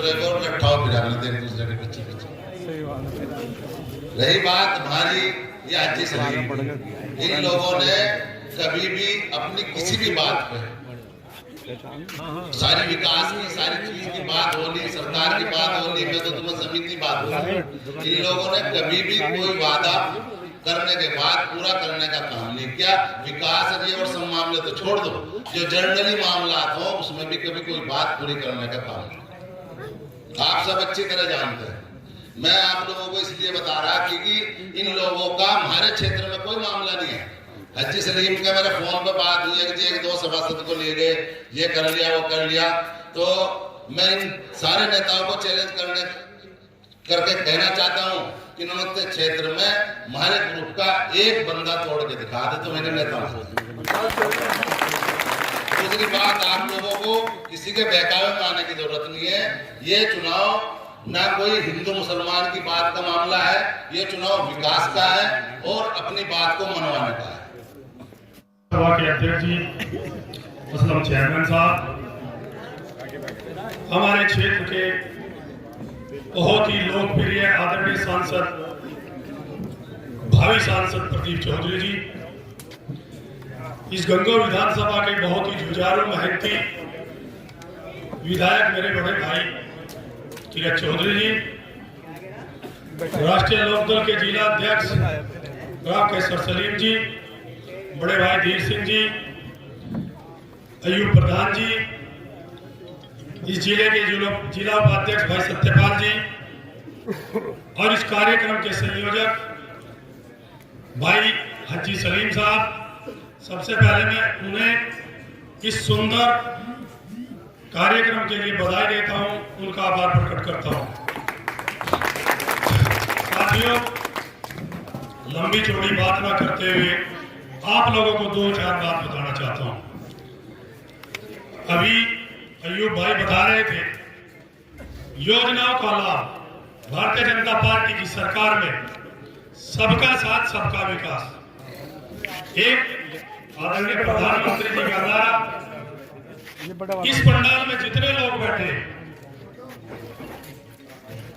दूसरे को लट्ठाओ फिराना थे एक दूसरे के पीछे पीछे। रही बात हमारी ये हाजी सलीम, इन लोगों ने कभी भी अपनी किसी भी बात पे सारी विकास की सारी चीज की बात होनी, सरकार की बात होनी, मैं तो तुम्हें जमीन की बात होनी, इन लोगों ने कभी भी कोई वादा करने के बाद पूरा करने का काम नहीं किया। विकास और सब मामले तो छोड़ दो, जो जनरली मामला हो उसमें भी कभी कोई बात पूरी करने का काम नहीं। आप सब अच्छी तरह जानते हैं। मैं आप लोगों को इसलिए बता रहा कि इन लोगों का हमारे क्षेत्र में कोई मामला नहीं है। हाजी सलीम के मेरे फोन पे बात हुई है कि एक दो सभासद को ले गए, ये कर लिया वो कर लिया, तो मैं इन सारे नेताओं को चैलेंज करके कहना चाहता हूं कि उन्होंने क्षेत्र में हमारे ग्रुप का एक बंदा तोड़ के दिखा दे तो मैंने नेताओं से। दूसरी बात, आप लोगों को किसी के बहकावे में आने की जरूरत नहीं है। ये चुनाव ना कोई हिंदू मुसलमान की बात का मामला है, ये चुनाव विकास का है और अपनी बात को मनवाने का है। सभा के अध्यक्ष जी, मुस्लिम चेयरमैन साहब, हमारे क्षेत्र के बहुत ही लोकप्रिय आदरणीय सांसद, भावी सांसद प्रदीप चौधरी जी, इस गंगोर विधानसभा के बहुत ही जुझारू मेहनती विधायक मेरे बड़े भाई किरण चौधरी जी, राष्ट्रीय लोकदल के जिला अध्यक्ष राव केसर सलीम जी, बड़े भाई धीर सिंह जी, अयूब प्रधान जी, इस जिले के जिला उपाध्यक्ष भाई सत्यपाल जी और इस कार्यक्रम के संयोजक भाई हाजी सलीम साहब, सबसे पहले मैं उन्हें इस सुंदर कार्यक्रम के लिए बधाई देता हूं, उनका आभार प्रकट करता हूं। साथियों, लंबी चौड़ी बात न करते हुए आप लोगों को दो चार बात बताना चाहता हूं। अभी अयूब भाई बता रहे थे, योजनाओं का लाभ भारतीय जनता पार्टी की सरकार में सबका साथ सबका विकास, एक आदरणीय प्रधानमंत्री जी का नारा। इस पंडाल में जितने लोग बैठे,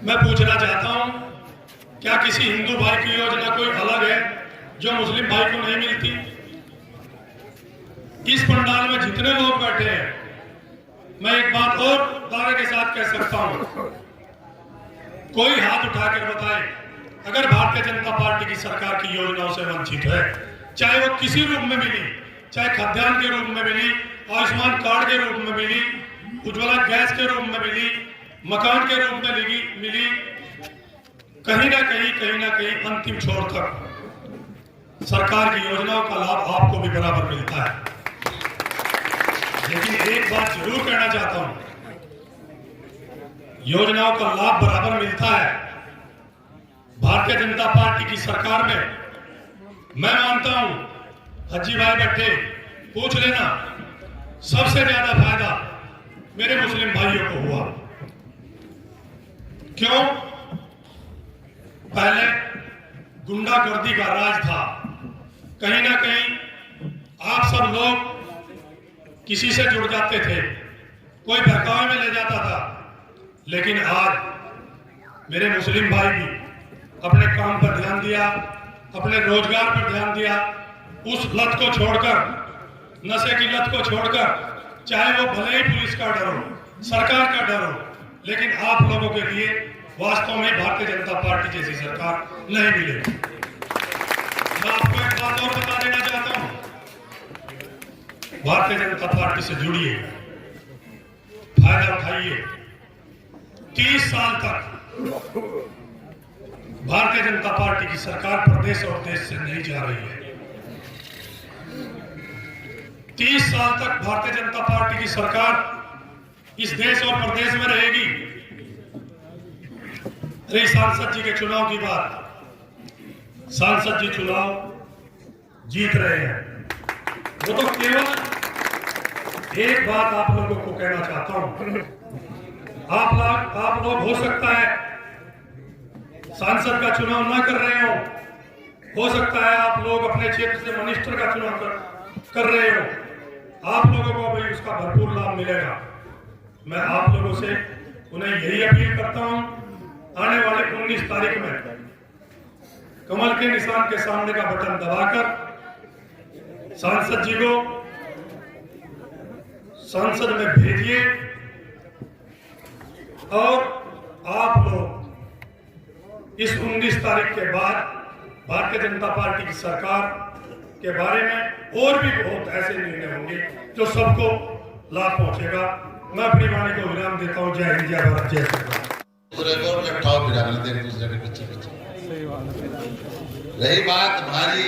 मैं पूछना चाहता हूं, क्या किसी हिंदू भाई की योजना कोई अलग है जो मुस्लिम भाई को नहीं मिलती? इस पंडाल में जितने लोग बैठे हैं, मैं एक बात और दावे के साथ कह सकता हूं, कोई हाथ उठाकर बताए अगर भारतीय जनता पार्टी की सरकार की योजनाओं से वंचित है, चाहे वो किसी रूप में मिली, चाहे खाद्यान्न के रूप में मिली, आयुष्मान कार्ड के रूप में मिली, उज्ज्वला गैस के रूप में मिली, मकान के रूप में मिली, कहीं ना कहीं अंतिम छोर तक सरकार की योजनाओं का लाभ आपको भी बराबर मिलता है। लेकिन एक बात जरूर कहना चाहता हूं, योजनाओं का लाभ बराबर मिलता है भारतीय जनता पार्टी की सरकार में। मैं मानता हूं, हाजी भाई बैठे, पूछ लेना, सबसे ज्यादा फायदा मेरे मुस्लिम भाइयों को हुआ। क्यों? पहले गुंडागर्दी का राज था, कहीं ना कहीं आप सब लोग किसी से जुड़ जाते थे, कोई बहकावे में ले जाता था, लेकिन आज मेरे मुस्लिम भाई भी अपने काम पर ध्यान दिया, अपने रोजगार पर ध्यान दिया, उस लत को छोड़कर, नशे की लत को छोड़कर, चाहे वो भले ही पुलिस का डर हो, सरकार का डर हो, लेकिन आप लोगों के लिए वास्तव में भारतीय जनता पार्टी जैसी सरकार नहीं मिलेगी। मैं आपको एक बात और बता देना चाहता हूं, भारतीय जनता पार्टी से जुड़िए, फायदा उठाइए। 30 साल तक भारतीय जनता पार्टी की सरकार प्रदेश और देश से नहीं जा रही है। 30 साल तक भारतीय जनता पार्टी की सरकार इस देश और प्रदेश में रहेगी। रही सांसद जी के चुनाव की बात, सांसद जी चुनाव जीत रहे हैं, वो तो केवल एक बात आप लोगों को कहना चाहता हूं, आप लोग हो सकता है सांसद का चुनाव ना कर रहे हो सकता है आप लोग अपने क्षेत्र से मिनिस्टर का चुनाव कर रहे हो, आप लोगों को भी उसका भरपूर लाभ मिलेगा। मैं आप लोगों से उन्हें यही अपील करता हूं, आने वाले 19 तारीख में कमल के निशान के सामने का बटन दबाकर सांसद जी को संसद में भेजिए और आप लोग इस 19 तारीख के बाद भारतीय जनता पार्टी की सरकार के बारे में और भी बहुत ऐसे निर्णय होंगे जो सबको लाभ पहुंचेगा। मैं अपनी वाणी को विराम देता हूं। जय हिंद, जय भारत, जय श्री राम। रही बात हमारी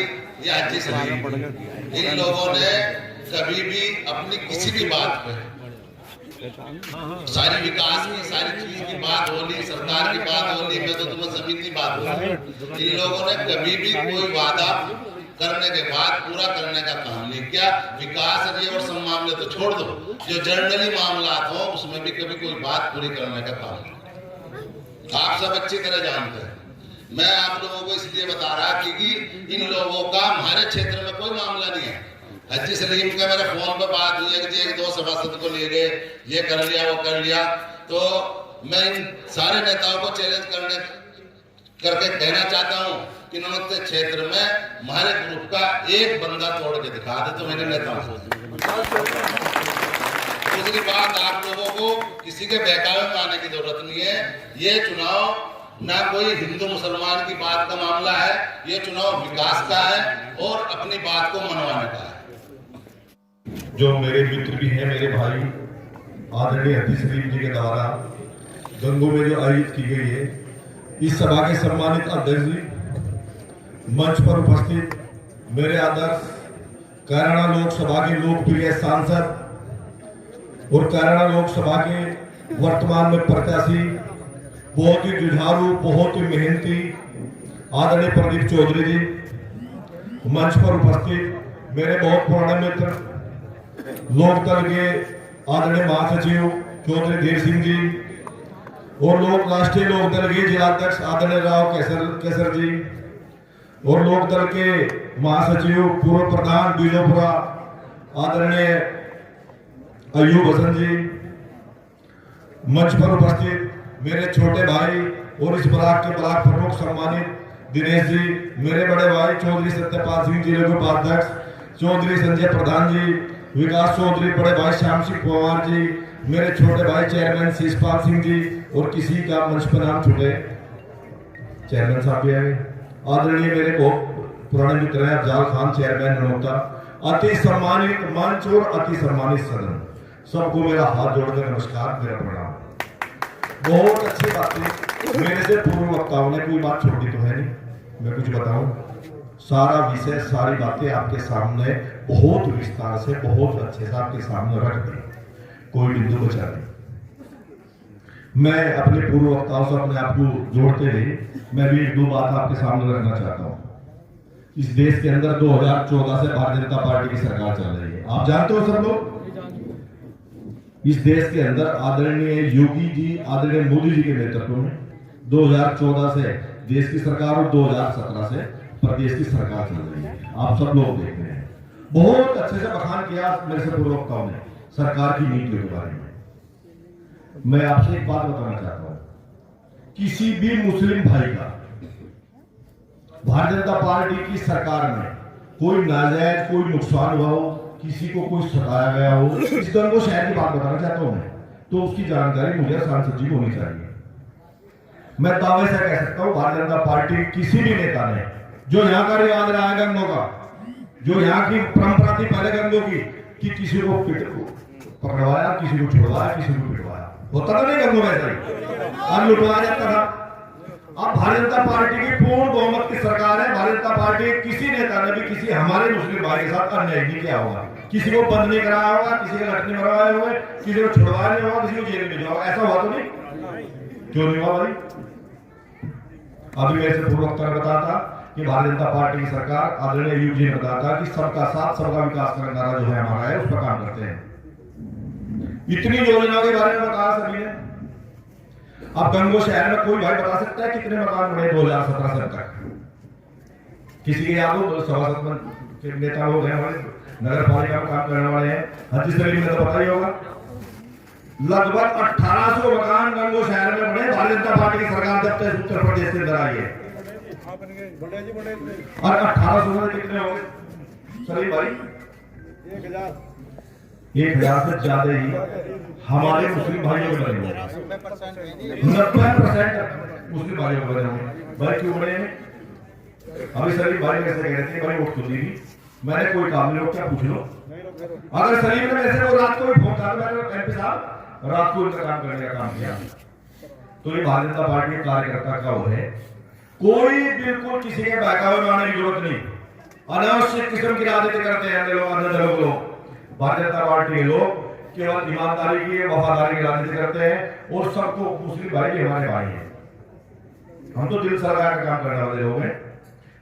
ये हाजी सलीम, इन लोगों ने कभी भी अपनी किसी भी बात पे सारी विकास की सारी चीज की बात होनी, सरकार की बात होनी, मैं तो तुम्हें समिति बात होनी, इन लोगों ने कभी भी कोई वादा करने के बाद पूरा करने का काम नहीं किया। विकास ये और सब मामले तो छोड़ दो, जो जनरली मामला हो उसमें भी कभी कोई बात पूरी करने का काम नहीं। आप सब अच्छी तरह जानते हैं। मैं आप लोगों को इसलिए बता रहा कि इन लोगों का हमारे क्षेत्र में कोई मामला नहीं है। हाजी सलीम का मेरे फोन पे बात हुई है कि एक दो सभासद को ले गए, ये कर लिया वो कर लिया, तो मैं इन सारे नेताओं को चैलेंज करके कहना चाहता हूं कि नौते क्षेत्र में हमारे ग्रुप का एक बंदा तोड़ के दिखा दे तो मैंने नेताओं से। दूसरी बात, आप लोगों को किसी के बहकावे में आने की जरूरत नहीं है। ये चुनाव ना कोई हिंदू मुसलमान की बात का मामला है, ये चुनाव विकास का है और अपनी बात को मनवाने का है। जो मेरे मित्र भी हैं, मेरे भाई आदरणीय हाजी सलीम जी के द्वारा गंगों में जो आयोजित की गई है, इस सभा के सम्मानित अध्यक्ष जी, मंच पर उपस्थित मेरे आदर्श कैराना लोकसभा के लोकप्रिय सांसद और कैराना लोकसभा के वर्तमान में प्रत्याशी, बहुत ही जुझारू, बहुत ही मेहनती आदरणीय प्रदीप चौधरी जी, मंच पर उपस्थित मेरे बहुत पुराने मित्र लोकदल के आदरणीय महासचिव चौधरी धीर सिंह जी और राष्ट्रीय लोकदल के जिलाध्यक्ष आदरणीय राव केसर जी और लोकदल के महासचिव पूर्व प्रधान बीजोपुरा आदरणीय अयूब हसन जी, मंच पर उपस्थित मेरे छोटे भाई और इस ब्लॉक के ब्लॉक प्रमुख सम्मानित दिनेश जी, मेरे बड़े भाई चौधरी सत्यपाल सिंह जिले के उपाध्यक्ष चौधरी संजय प्रधान जी, विकास चौधरी, बड़े भाई श्याम सिंह पवार जी, मेरे छोटे भाई चेयरमैन शिषपाल सिंह जी और किसी का मंच पर नाम छूटे चेयरमैन साहब भी आए, आदरणीय मेरे बहुत पुराने मित्र हैं अफजाल खान चेयरमैन ननौता, अति सम्मानित मंच और अति सम्मानित सदन, सबको मेरा हाथ जोड़कर नमस्कार, मेरा प्रणाम। बहुत अच्छी बातें मेरे से पूर्व वक्ताओं ने, कोई बात छोटी तो है नहीं, मैं कुछ बताऊं, सारा विषय सारी बातें आपके सामने बहुत विस्तार से बहुत अच्छे से आपके सामने रख दी, कोई बिंदु बचा नहीं। मैं अपने पूर्व वक्ताओं से अपने आप को जोड़ते हुए मैं भी एक दो बात आपके सामने रखना चाहता हूं। इस देश के अंदर 2014 से भारतीय जनता पार्टी की सरकार चल रही है, आप जानते हो सब लोग। इस देश के अंदर आदरणीय योगी जी, आदरणीय मोदी जी के नेतृत्व में 2014 से देश की सरकार और 2017 से प्रदेश की सरकार चल रही है, आप सब लोग देख रहे हैं। बहुत अच्छे से बखान किया मेरे से पूर्व वक्ताओं ने सरकार की नीतियों के बारे में। मैं आपसे एक बात बताना चाहता हूं, किसी भी मुस्लिम भाई का भारतीय जनता पार्टी की सरकार में कोई नाजायज कोई नुकसान हुआ हो, किसी को कोई सताया गया हो, इस गंगो शहर की बात बताना चाहता हूं मैं, तो उसकी जानकारी मुझे सांसद जी को होनी चाहिए। मैं दावे से कह सकता हूं भारतीय जनता पार्टी किसी भी नेता ने जो यहाँ का रिवाज रहा है गंगों का, जो यहाँ की परंपरा थी पहले गंगों की कि किसी को पकड़वाया, किसी को छुड़वाया, किसी को पिटवाया, होता था नहीं गंगों में ऐसा ही, और लुटवाया जाता था। अब भारतीय जनता पार्टी की पूर्ण बहुमत की सरकार है। भारतीय जनता पार्टी किसी नेता ने भी किसी हमारे मुस्लिम भाई के साथ अन्याय नहीं किया होगा, किसी को बंद नहीं कराया होगा, किसी के लटनी मरवाए हुए, किसी को छुड़वाया नहीं होगा, किसी को जेल में भेजा होगा, ऐसा हुआ तो नहीं? क्यों नहीं हुआ भाई? अभी मेरे से पूर्व वक्ता ने बताया था कि भारतीय जनता पार्टी की सरकार आदरणीय अयूब जी ने बताया था कि सबका साथ सबका विकास का नारा जो है हमारा है, उस पर काम करते हैं। इतनी योजनाओं के बारे में बताया सभी ने। अब गंगो शहर में कोई भाई बता सकता है कितने मकान बने 2017 से अब तक? किसी के याद हो? सभासद के नेता लोग हैं हमारे, नगर पालिका में काम करने वाले हैं, हाजी सलीम ने तो पता ही होगा। लगभग 1800 मकान गंगो शहर में बने। भारतीय जनता पार्टी की सरकार जब तक उत्तर प्रदेश के अंदर आई है, और 1800 में कितने हो गए सलीम भाई? 1000 से ज्यादा ही हमारे मुस्लिम भाइयों के बने होंगे। 90% मुस्लिम भाइयों के बने होंगे। भाई क्यों बने हैं? अभी सलीम भाई कैसे कह रहे थे भाई वोट खुद दी, मैंने कोई काम नहीं रोका, पूछ लो। अगर सलीम ने वैसे वो रात को भी फोन था, मैंने एमपी साहब रात को इनका काम करने का काम किया। तो ये भारतीय जनता पार्टी के कार्यकर्ता का वो है, कोई बिल्कुल किसी के बहकावे में आने की जरूरत नहीं। अनावश्यक किस्म की राजनीति करते हैं लोग। भारतीय जनता पार्टी के लोग केवल ईमानदारी की, वफादारी की राजनीति करते हैं, और सबको मुस्लिम भाई भी हमारे भाई हैं। हम तो दिल सरकार का काम करने वाले लोग हैं।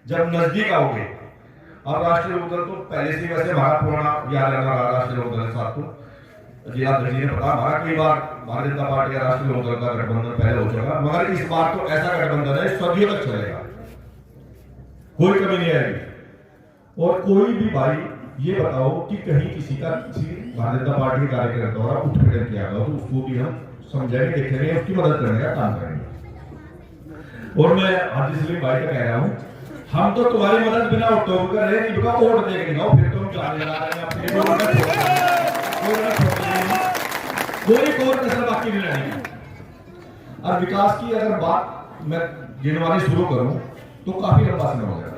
जब नजदीक आओगे, अब राष्ट्रीय लोकदल तो पहले से वैसे हमारा पुराना याद रहना रहा, राष्ट्रीय लोकदल के साथ तो जिला जी ने पता हमारा कई बार भारतीय जनता पार्टी का राष्ट्रीय लोकदल का गठबंधन पहले हो चुका, मगर इस बार तो ऐसा गठबंधन है सदियों तक चलेगा, कोई कमी नहीं आएगी। और कोई भी भाई ये बताओ कि कहीं किसी भारतीय जनता पार्टी के कार्यकर्ता द्वारा उत्पीड़न किया गया तो उसको भी हम समझाएंगे, देखेंगे, उसकी मदद करने का काम करेंगे। और मैं आज इसलिए भाई का कह रहा हूं, हम तो तुम्हारी मदद बिना वोट कर रहे हैं, वोट देके जाओ, फिर तुम जाने लगा रहे हैं अपने कोई और कसर बाकी नहीं रहेगी। और विकास की अगर बात मैं गिनवानी शुरू करूं तो काफी लंबा समय हो जाएगा।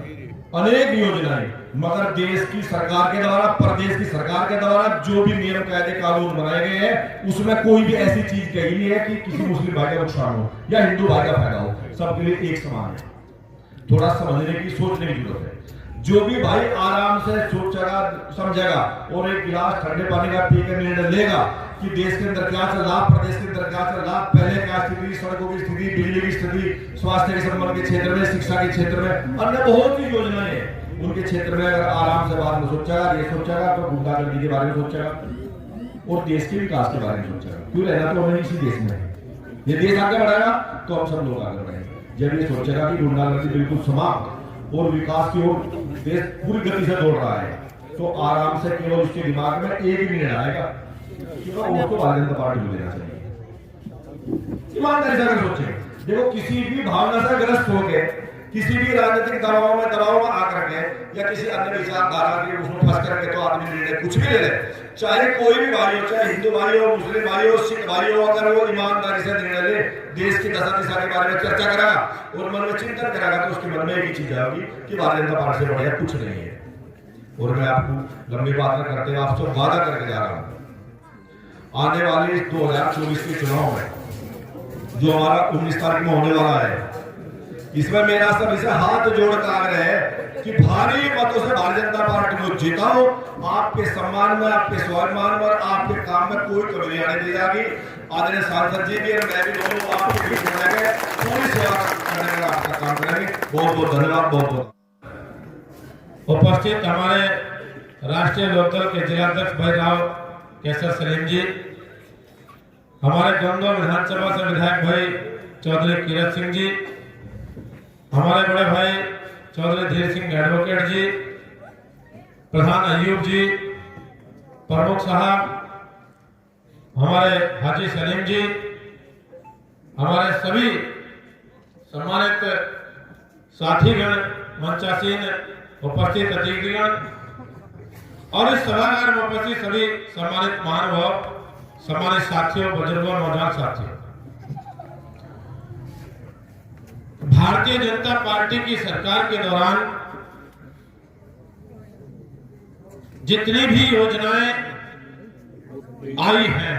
अनेक योजनाएं, मगर देश की सरकार के द्वारा, प्रदेश की सरकार के द्वारा जो भी नियम कायदे कानून बनाए गए हैं, उसमें कोई भी ऐसी चीज कही नहीं है कि किसी मुस्लिम भाई का नुकसान हो या हिंदू भाई का फायदा हो। सबके लिए एक समान है। थोड़ा समझने की, सोचने की जरूरत है। जो भी भाई आराम से सोचेगा, समझेगा और एक गिलास ठंडे पानी का पीकर निर्णय लेगा कि देश के अंदर क्या चल रहा, प्रदेश के अंदर क्या चल रहा, पहले क्या स्थिति, सड़कों की स्थिति, बिजली की स्थिति, स्वास्थ्य के संबंध के क्षेत्र में, शिक्षा के क्षेत्र में, अन्य बहुत सी योजनाएं हैं, उनके क्षेत्र में अगर आराम से बात में सोचेगा, ये सोचेगा तो गुंडागर्दी के बारे में सोचेगा और देश के विकास के बारे में सोचेगा। क्यों रहना तो हमें इसी देश में, ये देश आगे बढ़ाएगा तो हम सब लोग आगे बढ़ेंगे। जब ये सोचेगा कि गुंडागर्दी बिल्कुल समाप्त और विकास की ओर देश पूरी गति से दौड़ रहा है, तो आराम से केवल उसके दिमाग में एक ही निर्णय आएगा कि उसको भारतीय जनता पार्टी को देना चाहिए। ईमानदारी से अगर सोचे, देखो किसी भी भावना से ग्रस्त होकर, किसी भी राजनीतिक दबाव में आकर के या किसी अन्य विचारधारा के उसमें फंस करके तो आदमी निर्णय कुछ भी ले ले, चाहे कोई भी भाई हो, चाहे हिंदू भाई हो, मुस्लिम भाई हो, सिख भाई हो, अगर वो ईमानदारी से निर्णय ले, देश की दशा दिशा के बारे में चर्चा करेगा और मन में चिंतन करेगा, तो उसके मन में एक ही चीज आएगी कि भारतीय जनता पार्टी से बढ़िया कुछ नहीं है। और मैं आपको लंबी बात न करते हुए आपसे वादा करके जा रहा हूं, आने वाले 2024 के चुनाव में जो हमारा 19 तारीख में होने वाला है, इसमें मेरा सभी से हाथ जोड़कर आग्रह है कि भारी मतों से भारतीय जनता पार्टी को जिताओ। आपके सम्मान में, आपके स्वाभिमान में, आपके काम में कोई कमी नहीं आने दी जाएगी। आदरणीय सांसद जी भी और मैं भी दोनों आपके बीच में रहेंगे, पूरी सेवा करने का आपका काम करेंगे। बहुत बहुत धन्यवाद। बहुत बहुत उपस्थित हमारे राष्ट्रीय लोकदल के जिलाध्यक्ष भाई राव केसर सलीम जी, हमारे गंगो विधानसभा से विधायक भाई चौधरी कीरत सिंह जी, हमारे बड़े भाई चौधरी धीर सिंह एडवोकेट जी, प्रधान अयूब जी, प्रमुख साहब हमारे हाजी सलीम जी, हमारे सभी सम्मानित साथीगण, मंचासीन उपस्थित अतिथिगण और इस सभागार में उपस्थित सभी सम्मानित महानुभाव, सम्मानित साथियों, बुजुर्गों, नौजवान साथियों, भारतीय जनता पार्टी की सरकार के दौरान जितनी भी योजनाएं आई हैं,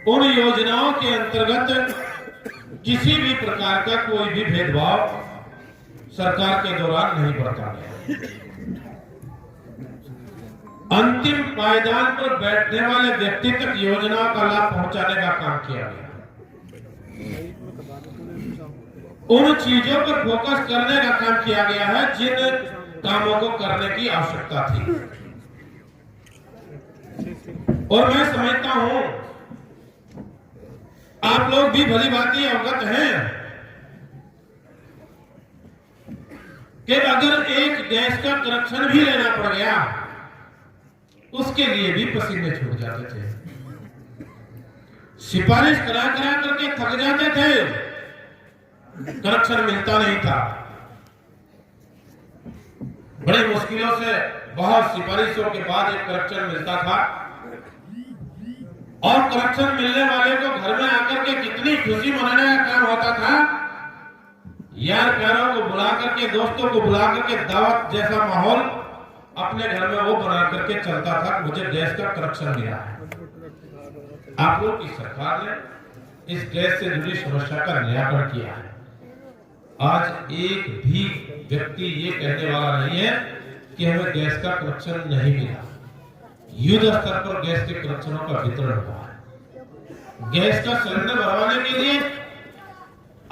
उन योजनाओं के अंतर्गत किसी भी प्रकार का कोई भी भेदभाव सरकार के दौरान नहीं बरता गया। अंतिम पायदान पर बैठने वाले व्यक्ति तक योजनाओं का लाभ पहुंचाने का काम किया गया। उन चीजों पर फोकस करने का काम किया गया है जिन कामों को करने की आवश्यकता थी। और मैं समझता हूं आप लोग भी भली भांति अवगत हैं कि अगर एक गैस का कनेक्शन भी लेना पड़ गया, उसके लिए भी पसीने छूट जाते थे। सिफारिश करा करा करके थक जाते थे, कनेक्शन मिलता नहीं था। बड़ी मुश्किलों से बहुत सिफारिशों के बाद एक कनेक्शन मिलता था, और कनेक्शन मिलने वाले को घर में आकर के कितनी खुशी मनाने का काम होता था। यार प्यारों को बुला करके, दोस्तों को बुला करके दावत जैसा माहौल अपने घर में वो बना करके चलता था। मुझे गैस का कनेक्शन मिला है। आप लोग की सरकार ने इस गैस से जुड़ी समस्या का निराकरण किया है। आज एक भी व्यक्ति ये कहने वाला नहीं है कि हमें गैस का कनेक्शन नहीं मिला। युद्ध स्तर पर गैस के कनेक्शनों का वितरण हुआ है। गैस का सिलेंडर भरवाने के लिए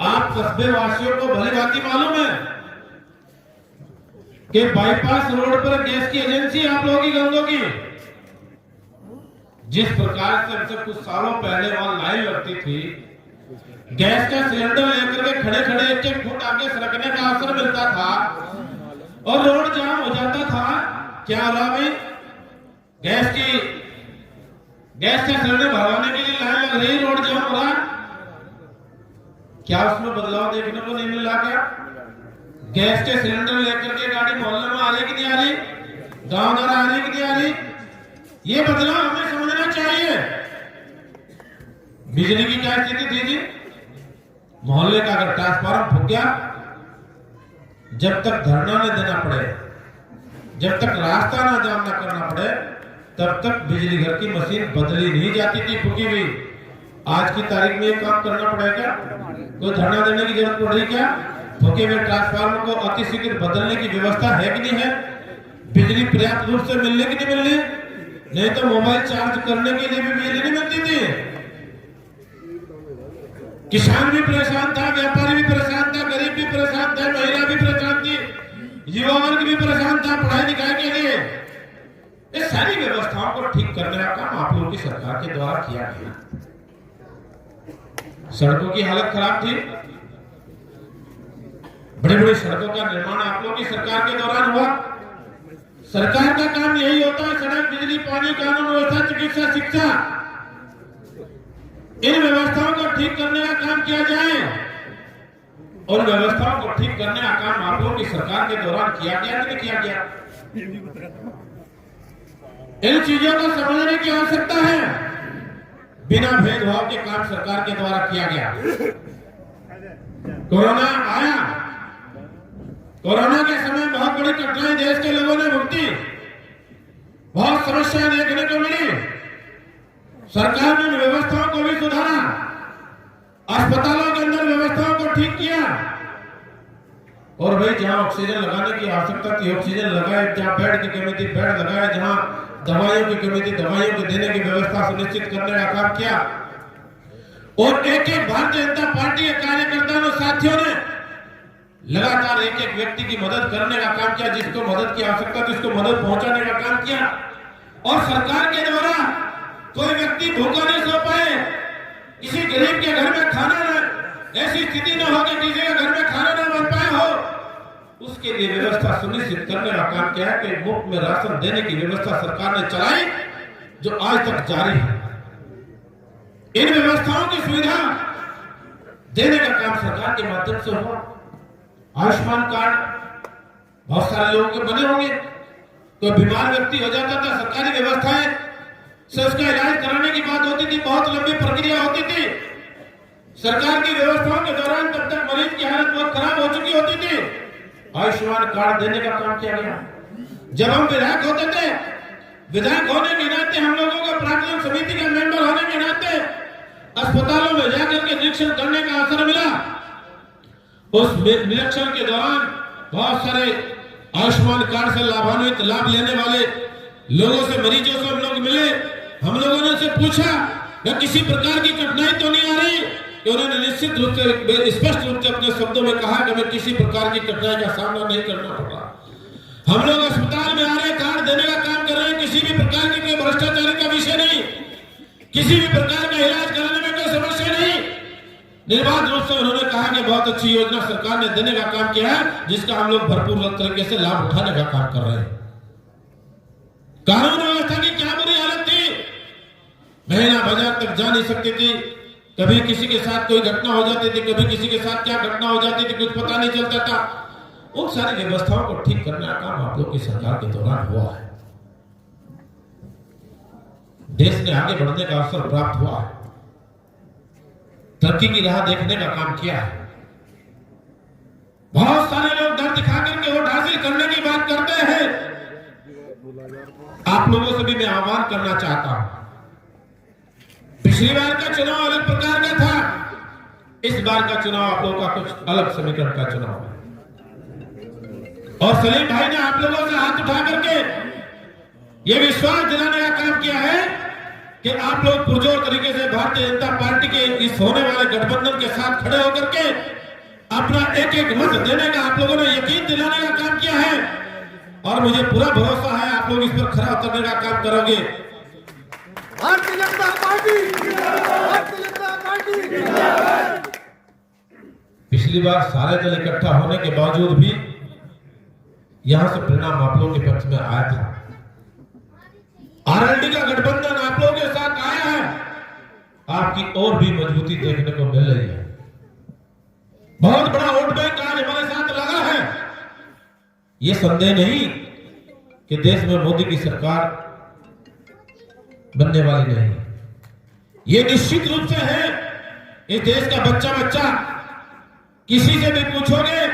आप कस्बे वासियों को भली भांति मालूम है कि बाईपास रोड पर गैस की एजेंसी आप लोगों की गंगों की, जिस प्रकार से हमसे कुछ सालों पहले वहां लाइन लगती थी, गैस का सिलेंडर लेकर के खड़े खड़े 1-1 फुट आगे सरकने का अवसर मिलता था और रोड जाम हो जाता था। क्या हो रहा भाई? गैस का सिलेंडर भरवाने के लिए लाइन लग रही, रोड जाम हो रहा। क्या उसमें बदलाव देखने को नहीं मिल रहा? क्या गैस के सिलेंडर लेकर के गाड़ी मोहल्ले में आ रही कि नहीं आ रही, गांव द्वारा आ रही कि नहीं आ रही? ये बदलाव हमें समझना चाहिए। बिजली की क्या स्थिति थी जी? मोहल्ले का अगर ट्रांसफार्मर फूक गया, जब तक धरना न देना पड़े, जब तक रास्ता ना जाम ना करना पड़े, तब तक बिजली घर की मशीन बदली नहीं जाती थी फूकी हुई। आज की तारीख में ये काम करना पड़ेगा? कोई धरना देने की जरूरत पड़ रही क्या? फूके हुए ट्रांसफार्मर को अतिशीघ्र बदलने की व्यवस्था है कि नहीं है? बिजली पर्याप्त रूप से मिलने की नहीं मिलनी? नहीं तो मोबाइल चार्ज करने के लिए भी बिजली नहीं मिलती थी। किसान भी परेशान था, व्यापारी भी परेशान था, गरीब भी परेशान था, महिला भी परेशान थी, युवा वर्ग भी परेशान था पढ़ाई लिखाई के लिए। इस सारी व्यवस्थाओं को ठीक करने का काम आप लोगों की सरकार के द्वारा किया गया। सड़कों की हालत खराब थी, बड़े बड़े सड़कों का निर्माण आप लोगों की सरकार के दौरान हुआ। सरकार का काम यही होता है, सड़क, बिजली, पानी, कानून व्यवस्था, चिकित्सा, शिक्षा, इन व्यवस्थाओं को ठीक करने का काम किया जाए। और व्यवस्थाओं को ठीक करने का काम आप लोगों की सरकार के दौरान किया गया नहीं किया गया? इन चीजों को समझने की आवश्यकता है। बिना भेदभाव के काम सरकार के द्वारा किया गया। कोरोना आया, कोरोना के समय बहुत बड़ी कठिनाई देश के लोगों ने भुगती, बहुत समस्याएं देखने को मिली। सरकार ने व्यवस्थाओं को भी सुधारा, अस्पतालों के अंदर व्यवस्थाओं को ठीक किया, और भाई जहां ऑक्सीजन लगाने की आवश्यकता थी ऑक्सीजन लगाए, जहां बेड की कमी थी बेड लगाए, जहां दवाइयों की कमी थी दवाइयों को देने की व्यवस्था सुनिश्चित करने का काम किया। और एक एक भारतीय जनता पार्टी के कार्यकर्ताओं और साथियों ने लगातार एक एक व्यक्ति की मदद करने का काम किया, जिसको मदद की आवश्यकता थी उसको मदद पहुंचाने का काम किया। और सरकार के द्वारा कोई व्यक्ति भूखा नहीं सो पाए, किसी गरीब के घर में खाना न, ऐसी स्थिति न हो कि किसी के घर में खाना न बन पाए हो, उसके लिए व्यवस्था सुनिश्चित करने का काम किया है कि मुफ्त में राशन देने की व्यवस्था सरकार ने चलाई, जो आज तक जारी है। इन व्यवस्थाओं की सुविधा देने का काम सरकार के माध्यम से हुआ। आयुष्मान कार्ड बहुत सारे लोगों के बने होंगे। कोई बीमार व्यक्ति हो जाता था, सरकारी व्यवस्थाएं से उसका इलाज कराने की बात होती थी, बहुत लंबी प्रक्रिया होती थी। सरकार की व्यवस्थाओं के दौरान तब तक मरीज की हालत बहुत खराब हो चुकी होती थी। आयुष्मान कार्ड देने का काम किया गया। जब हम विधायक होते थे, विधायक होने के नाते, हम लोगों को प्राक्कलन समिति का मेंबर होने के नाते अस्पतालों में जाकर के निरीक्षण करने का अवसर मिला। उस निरीक्षण के दौरान बहुत सारे आयुष्मान कार्ड से लाभान्वित, लाभ लेने वाले लोगों से, मरीजों से हम लोग मिले। हम लोगों ने उनसे पूछा कि किसी प्रकार की कठिनाई तो नहीं आ रही? कि उन्होंने निश्चित रूप से, स्पष्ट रूप से अपने शब्दों में कहा कि हमें किसी प्रकार की कठिनाई का सामना नहीं करना होगा। हम लोग अस्पताल में आ रहे, कार्ड देने का काम कर रहे हैं, किसी भी प्रकार की कोई भ्रष्टाचार का विषय नहीं, किसी भी प्रकार का इलाज कराने में कोई समस्या नहीं। निर्बाध रूप से उन्होंने कहा कि बहुत अच्छी योजना सरकार ने देने का काम किया है, जिसका हम लोग भरपूर तरीके से लाभ उठाने का काम कर रहे हैं। कानून व्यवस्था की क्या बुरी हालत थी, महीना बाजार तक जा नहीं सकती थी। कभी किसी के साथ कोई घटना हो जाती थी, कभी किसी के साथ क्या घटना हो जाती थी कुछ पता नहीं चलता था। उन सारी व्यवस्थाओं को ठीक करने का काम आप लोग की सरकार के दौरान हुआ है। देश ने आगे बढ़ने का अवसर प्राप्त हुआ है, तरक्की की राह देखने का काम किया है। बहुत सारे लोग डर दिखा करके वोट हासिल करने की बात करते हैं। आप लोगों से भी मैं आह्वान करना चाहता हूं, पिछली बार का चुनाव अलग प्रकार का था, इस बार का चुनाव आप लोगों का कुछ अलग समीकरण का चुनाव है। और सलीम भाई ने आप लोगों से हाथ उठा करके यह विश्वास दिलाने का काम किया है कि आप लोग पुरजोर तरीके से भारतीय जनता पार्टी के इस होने वाले गठबंधन के साथ खड़े होकर के अपना एक एक मत देने का आप लोगों ने यकीन दिलाने का काम किया है। और मुझे पूरा भरोसा है आप लोग इस पर खरा उतरने का काम करोगे। Bharatiya Janata party, Bharatiya Janata party. पिछली बार सारे दल इकट्ठा होने के बावजूद भी यहां से परिणाम आप लोगों के पक्ष में आया था। आरएलडी का गठबंधन आप लोगों के साथ आया है, आपकी और भी मजबूती देखने को मिल रही है। बहुत बड़ा वोट बैंक आज हमारे साथ लगा है। यह संदेह नहीं कि देश में मोदी की सरकार बनने वाली नहीं। यह निश्चित रूप से है, इस देश का बच्चा बच्चा किसी से भी पूछोगे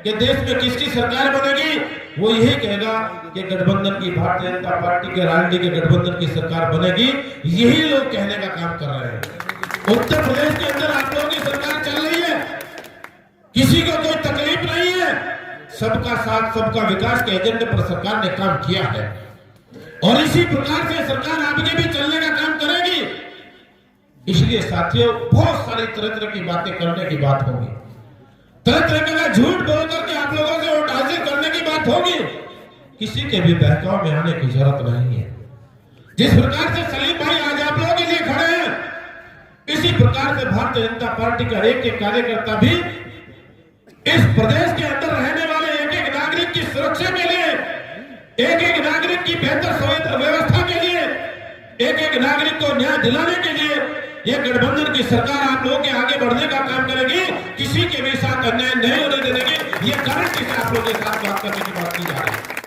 कि देश में किसकी सरकार बनेगी, वो यही कहेगा कि गठबंधन की, भारतीय जनता पार्टी के, आरएलडी के गठबंधन की सरकार बनेगी। यही लोग कहने का काम कर रहे हैं। उत्तर प्रदेश के अंदर आप लोगों की सरकार चल रही है, किसी को कोई तकलीफ नहीं है। सबका साथ सबका विकास के एजेंडे पर सरकार ने काम किया है और इसी प्रकार से सरकार आगे भी चलने का काम करेगी। इसलिए साथियों, बहुत सारी तरह तरह की बातें करने की बात होगी, तरह तरह का झूठ बोल करके आप लोगों से वोट हासिल करने की बात होगी। किसी के भी बहकाव में आने की जरूरत नहीं है। जिस प्रकार से सलीम भाई आज आप लोगों के लिए खड़े हैं, इसी प्रकार से भारतीय जनता पार्टी का एक एक कार्यकर्ता भी इस प्रदेश के अंदर रहने वाले एक एक नागरिक की सुरक्षा के लिए, एक एक नागरिक की बेहतर व्यवस्था के लिए, एक एक नागरिक को न्याय दिलाने के लिए यह गठबंधन की सरकार आप लोगों के आगे बढ़ने का काम करेगी। किसी के भी साथ अन्याय नहीं होने देगी। ये गारंटी से आप लोगों के साथ बात करने की बात की जा रही है।